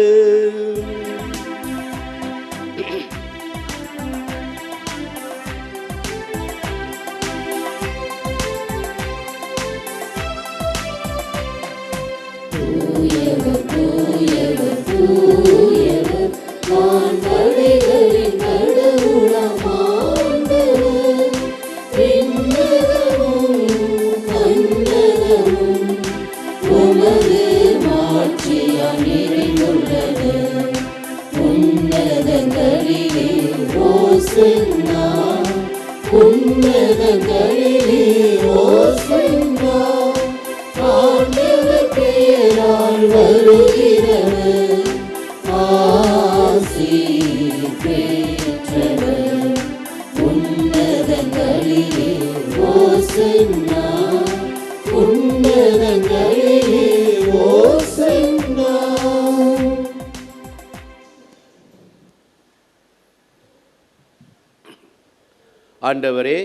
ஆண்டவரே,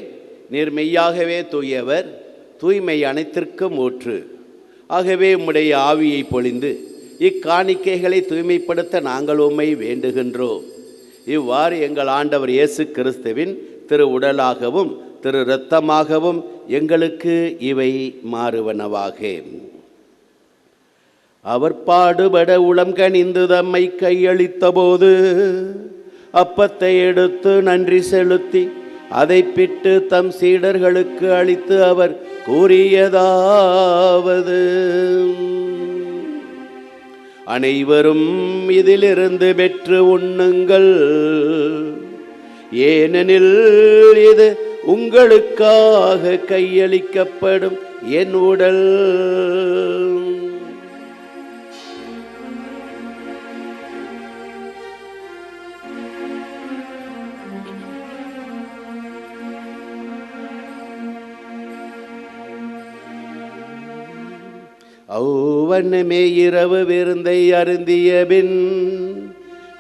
நீர் மெய்யாகவே தூயவர், தூய்மை அனைத்திற்கும் ஊற்று. ஆகவே உம்முடைய ஆவியை பொழிந்து இக்காணிக்கைகளை தூய்மைப்படுத்த நாங்கள் உம்மை வேண்டுகின்றோம். இவ்வாறு எங்கள் ஆண்டவர் இயேசு கிறிஸ்துவின் திரு உடலாகவும் திரு இரத்தமாகவும் எங்களுக்கு இவை மாறுவனவாக. அவர் பாடுபட உளம் கனிந்து தம்மை கையளித்த போது அப்பத்தை எடுத்து நன்றி செலுத்தி அதை பிட்டு தம் சீடர்களுக்கு அளித்து அவர் கூறியதாவது: அனைவரும் இதிலிருந்து பெற்று உண்ணுங்கள், ஏனெனில் இது உங்களுக்காக கையளிக்கப்படும் என் உடல். அவ்வண்ணமே இரவு விருந்தை அருந்திய பின்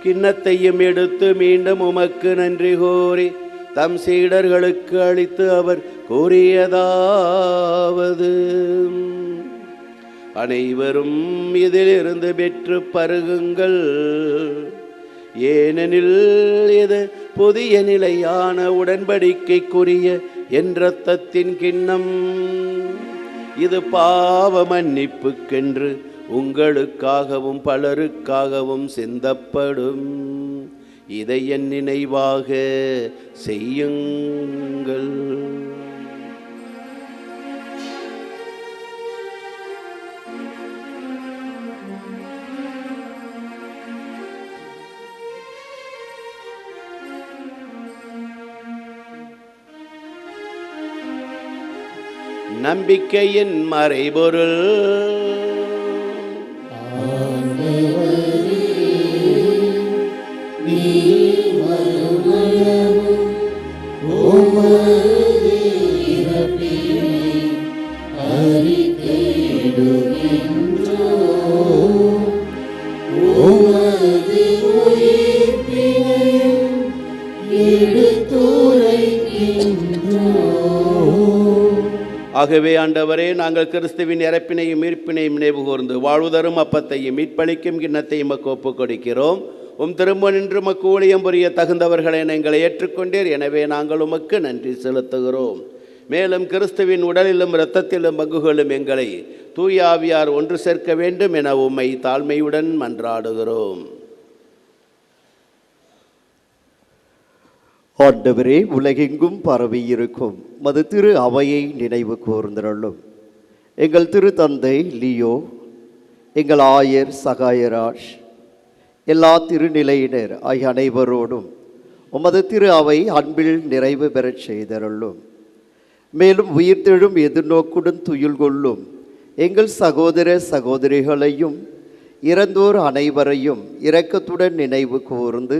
கிண்ணத்தையும் எடுத்து மீண்டும் உமக்கு நன்றி கூறி தம் சீடர்களுக்கு அளித்து அவர் கூறியதாவது: அனைவரும் இதிலிருந்து பெற்று பருகுங்கள், ஏனெனில் இது புதிய நிலையான உடன்படிக்கைக்குரிய என் இரத்தத்தின் கிண்ணம். இது பாவ மன்னிப்புக்கென்று உங்களுக்காகவும் பலருக்காகவும் சிந்தப்படும். இதை என் நினைவாக செய்யுங்கள். நம்பிக்கையின் மறைபொருள். ஆகவே ஆண்டவரே, நாங்கள் கிறிஸ்துவின் இறப்பினையும் மீட்பினையும் நினைவு கூர்ந்து வாழ்வுதரும் அப்பத்தையும் மீட்பளிக்கும் கிண்ணத்தையும் மக்கு ஒப்புக் கொடுக்கிறோம். திரும்ப நின்று மக்கு ஊழியம் புரிய தகுந்தவர்களை எங்களை ஏற்றுக்கொண்டீர். எனவே நாங்கள் உமக்கு நன்றி செலுத்துகிறோம். மேலும் கிறிஸ்துவின் உடலிலும் இரத்தத்திலும் பங்குகளும் எங்களை தூய ஆவியார் ஒன்று சேர்க்க வேண்டும் என உம்மை தாழ்மையுடன் மன்றாடுகிறோம். ஆண்டவரே, உலகெங்கும் பரவியிருக்கும் மது திரு அவையை நினைவு கூர்ந்தருளும். எங்கள் திரு தந்தை லியோ, எங்கள் ஆயர் சகாயராஜ், எல்லா திருநிலையினர் ஆகிய அனைவரோடும் உமது திரு அவை அன்பில் நிறைவு பெறச் செய்தருளும். மேலும் உயிர்த்தெழும் எதிர்நோக்குடன் துயில் கொள்ளும் எங்கள் சகோதர சகோதரிகளையும் இறந்தோர் அனைவரையும் இரக்கத்துடன் நினைவு கூர்ந்து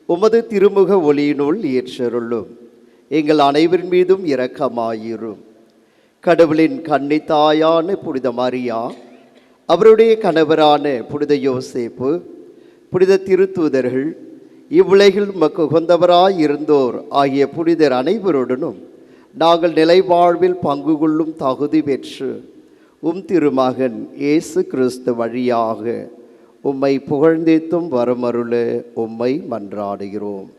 உமது திருமுக ஒளியினுள் ஏற்றருளும். எங்கள் அனைவரின் மீதும் இரக்கமாயிரும். கடவுளின் கன்னித்தாயான புனித மரியா, அவருடைய கணவரான புனித யோசேப்பு, புனித திருத்தூதர்கள், இவ்வுலகில் உமக்கு உகந்தவராய் இருந்தோர் ஆகிய புனிதர் அனைவருடனும் நாங்கள் நிலைவாழ்வில் பங்கு கொள்ளும் தகுதி பெற்று திருமகன் இயேசு கிறிஸ்து வழியாக உம்மை புகழ்ந்தேத்தும் வரமருள உம்மை மன்றாடுகிறோம்.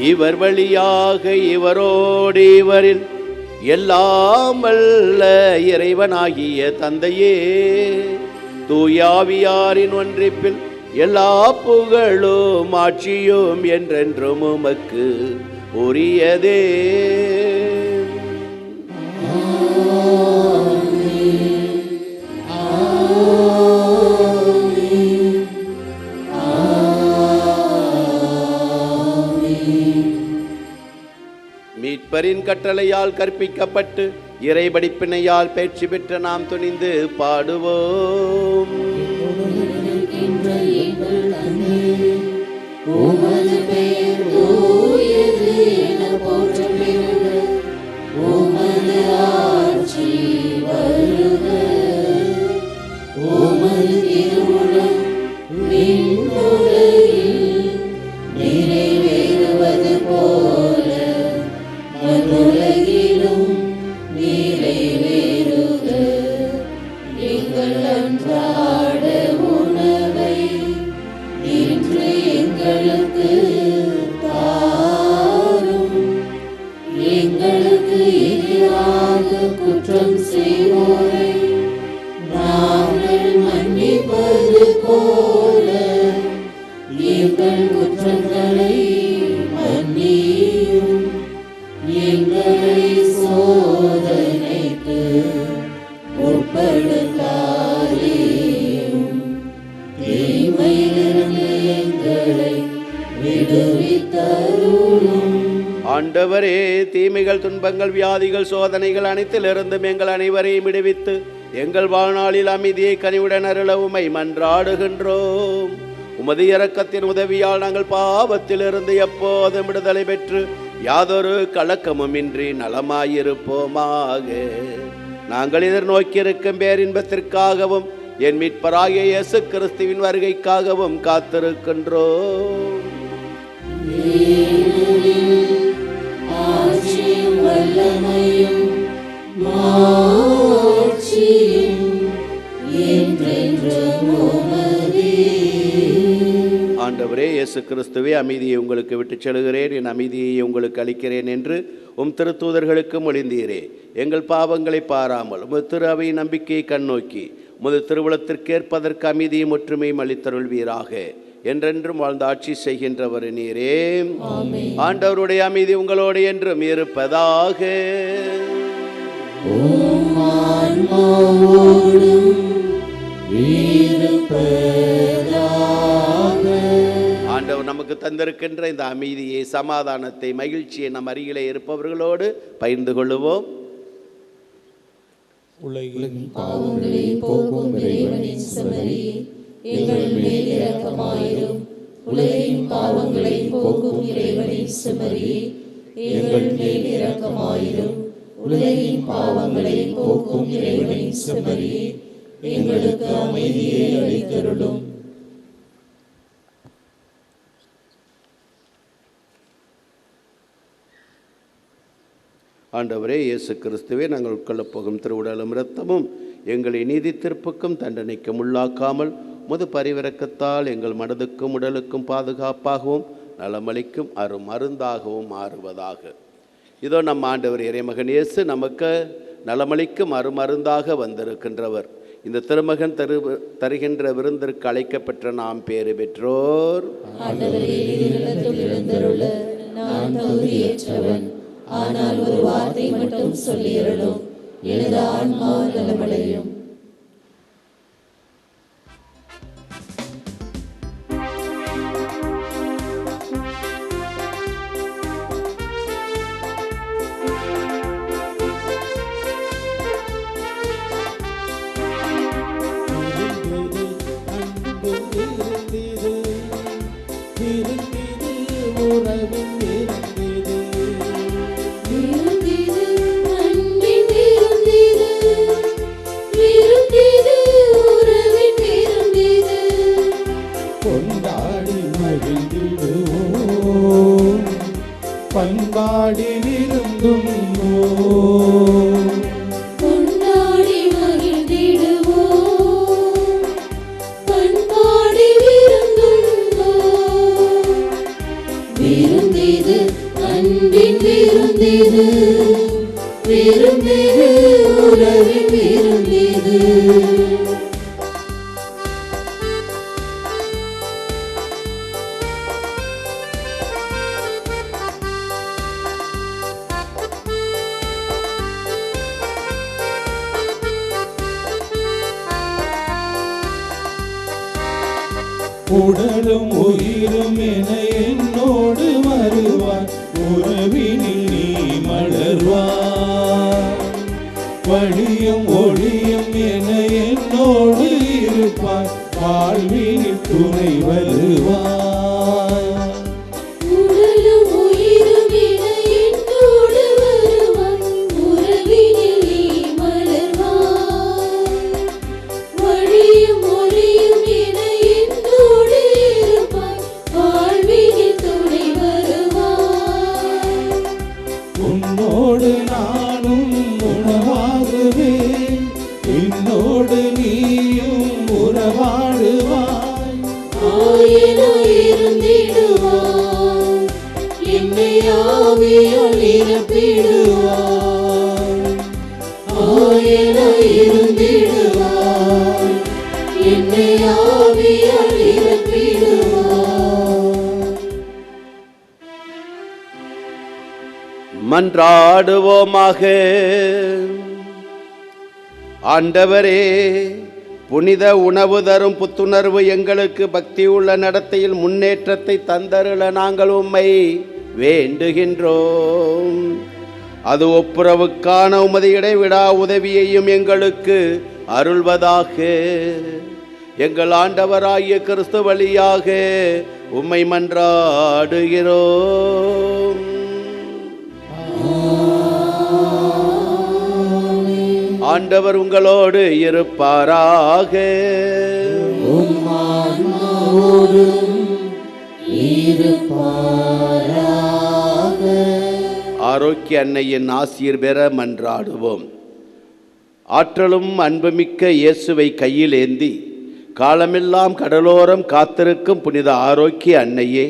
இவர் வழியாக இவரோடு இவரில் எல்லாம் வல்ல இறைவனாகிய தந்தையே, தூயாவியாரின் ஒன்றிப்பில் எல்லா புகழும் ஆட்சியும் என்றென்றும் உமக்கு உரியதே. மீட்பரின் கட்டளையால் கற்பிக்கப்பட்டு இறைபடிப்பினையால் பயிற்சி பெற்ற நாம் துணிந்து பாடுவோம். உமது பெயர் தூயது என போற்றப்படுக. உமது ஆட்சி வருக. குற்றம் செய்வோரை நாங்கள் மன்னிப்பது போல எங்கள் குற்றங்களை மன்னியும். எங்களை சோதனைக்கு உட்படுத்தாதேயும். தீமையிலிருந்து எங்களை விடுவித்தருளும். ஆண்டவரே, தீமைகள், துன்பங்கள், வியாதிகள், சோதனைகள் அனைத்திலிருந்தும் எங்கள் அனைவரையும் விடுவித்து எங்கள் வாழ்நாளில் அமைதியை கனிவுடன் அருள உம்மை மன்றாடுகின்றோம். உமது இரக்கத்தின் உதவியால் நாங்கள் பாவத்திலிருந்து எப்போதும் விடுதலை பெற்று யாதொரு கலக்கமுமின்றி நலமாயிருப்போமாக. நாங்கள் எதிர்நோக்கியிருக்கும் பேரின்பத்திற்காகவும் என் மீட்பராகிய இயேசு கிறிஸ்துவின் வருகைக்காகவும் காத்திருக்கின்றோம். ஆட்சியும் வல்லமையும் மாட்சியும் என்றென்றும் உமதே. ஆண்டவரே இயேசு கிறிஸ்துவே, அமைதியை உங்களுக்கு விட்டுச் செல்கிறேன், என் அமைதியை உங்களுக்கு அளிக்கிறேன் என்று உம் திருத்தூதர்களுக்கு மொழிந்தீரே. எங்கள் பாவங்களை பாராமல் உமது திரு அவை நம்பிக்கையை கண்ணோக்கி உமது திருவுளத்திற்கேற்பதற்கு அமைதியும் ஒற்றுமையும் அளித்தருள்வீராக. என்றென்றும் வாழ்ந்து ஆட்சி செய்கின்றவர் நீரே. ஆண்டவருடைய அமைதி உங்களோடு என்றும் இருப்பதாக. ஆண்டவர் நமக்கு தந்திருக்கின்ற இந்த அமைதியை, சமாதானத்தை, மகிழ்ச்சியை நம் அருகிலே இருப்பவர்களோடு பகிர்ந்து கொள்ளுவோம். உலகின் பாவங்களை போக்கும் இறைவனின் செம்மறியே, எங்கள் மேல் இரக்கமாயிரும். உலகின் பாவங்களை போக்கும் இறைவனின் செம்மறியே, எங்கள் மேல் இரக்கமாயிரும். உலகின் பாவங்களை போக்கும் இறைவனின் செம்மறியே, எங்களுக்கு அமைதியை அளித்தருளும். ஆண்டவரே இயேசு கிறிஸ்துவே, நாங்கள் உட்கொள்ளப் போகும் திருவுடலும் இரத்தமும் எங்களை நீதி தீர்ப்புக்கும் தண்டனைக்கும் உள்ளாக்காமல் முது பரிவிரக்கத்தால் எங்கள் மனதுக்கும் உடலுக்கும் பாதுகாப்பாகவும் நலமளிக்கும் அருமருந்தாகவும் மாறுவதாக. இதோ நம் ஆண்டவர் இறைமகன் இயேசு நமக்கு நலமளிக்கும் அருமருந்தாக வந்திருக்கின்றவர். இந்த திருமகன் தருகின்ற விருந்திற்கு அழைக்கப்பெற்ற நாம் பேறு பெற்றோர். ஆனால் ஒரு வார்த்தை மட்டும் சொல்லியருளும், எனது ஆன்மா நலமடையும். பண்பாடி விருந்தும் கொண்டாடி மகிழ்ந்திடுவோம், பண்பாடி விருந்தும். விருந்திது அன்பின் விருந்திது, விருந்திது உறவின் விருந்திது. உடலும் உயிரும் என என்னோடு வருவார், உறவினில் நீ மலர்வார். வழியும் ஒளியும் என என்னோடு இருப்பார், வாழ்வினில் துணை வருவார். உடலும் உயிரும் என என்னோடு வருவார், உறவினில் நீ மலர்வார். வழியும் ஒளியும் என என்னோடு இருப்பார், வாழ்வினில் துணை வருவார். உன்னோடு நானும் உணவாகுவேன், என்னோடு நீயும் உறவாடுவாய். ஆயினும் இருந்திடுவார், என்னை ஆவியால் நிரப்பிடுவார். இருந்திடுவாய், என்னை ஆவியால் நிரப்பிடுவாய். மன்றாடுவோமாக. ஆண்டவரே, புனித உணவு தரும் புத்துணர்வு எங்களுக்கு பக்தியுள்ள நடத்தையில் முன்னேற்றத்தை தந்தருள நாங்கள் உம்மை வேண்டுகின்றோம். அது ஒப்புரவுக்கான உமது இடைவிடா உதவியையும் எங்களுக்கு அருள்வதாக. எங்கள் ஆண்டவராகிய கிறிஸ்து வழியாக உம்மை மன்றாடுகிறோம். ஆண்டவர் உங்களோடு இருப்பாராக. ஆரோக்கிய அன்னையின் ஆசீர் பெற மன்றாடுவோம். ஆற்றலும் அன்புமிக்க இயேசுவை கையில் ஏந்தி காலமெல்லாம் கடலோரம் காத்திருக்கும் புனித ஆரோக்கிய அன்னையே,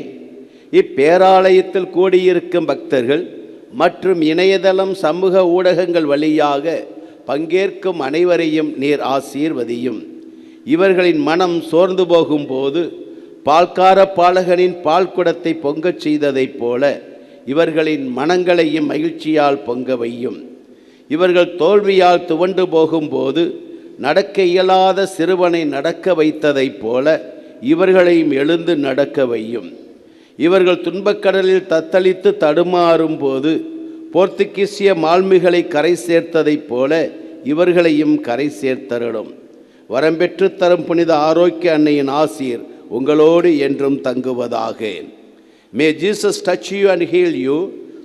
இப்பேராலயத்தில் கூடியிருக்கும் பக்தர்கள் மற்றும் இணையதளம் சமூக ஊடகங்கள் வழியாக பங்கேற்கும் அனைவரையும் நீர் ஆசீர்வதியும். இவர்களின் மனம் சோர்ந்து போகும்போது பால்கார பாலகனின் பால் குடத்தை பொங்கச் செய்ததைப் போல இவர்களின் மனங்களையும் மகிழ்ச்சியால் பொங்க வையும். இவர்கள் தோல்வியால் துவண்டு போகும்போது நடக்க இயலாத சிறுவனை நடக்க வைத்ததைப் போல இவர்களையும் எழுந்து நடக்க வையும். இவர்கள் துன்பக்கடலில் தத்தளித்து தடுமாறும் போது போர்த்துகீசிய மாலுமிகளை கரை சேர்த்ததைப் போல இவர்களையும் கரை சேர்த்தருளும். வரம்பெற்று தரும் புனித ஆரோக்கிய அன்னையின் ஆசீர் உங்களோடு என்றும் தங்குவதாக. May Jesus touch you and heal you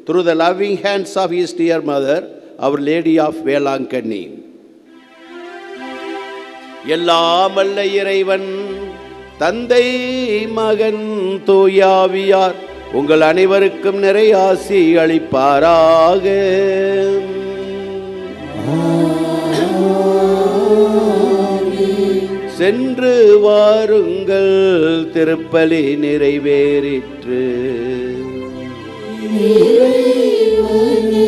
through the loving hands of his dear mother, Our Lady of Velankanni. எல்லாம் வல்ல இறைவன் தந்தை மகன் தூயாவியார் உங்கள் அனைவருக்கும் நிறைய ஆசி அளிப்பாராக. சென்று வாருங்கள், திருப்பலி நிறைவேறிற்று. இறைவனுக்கு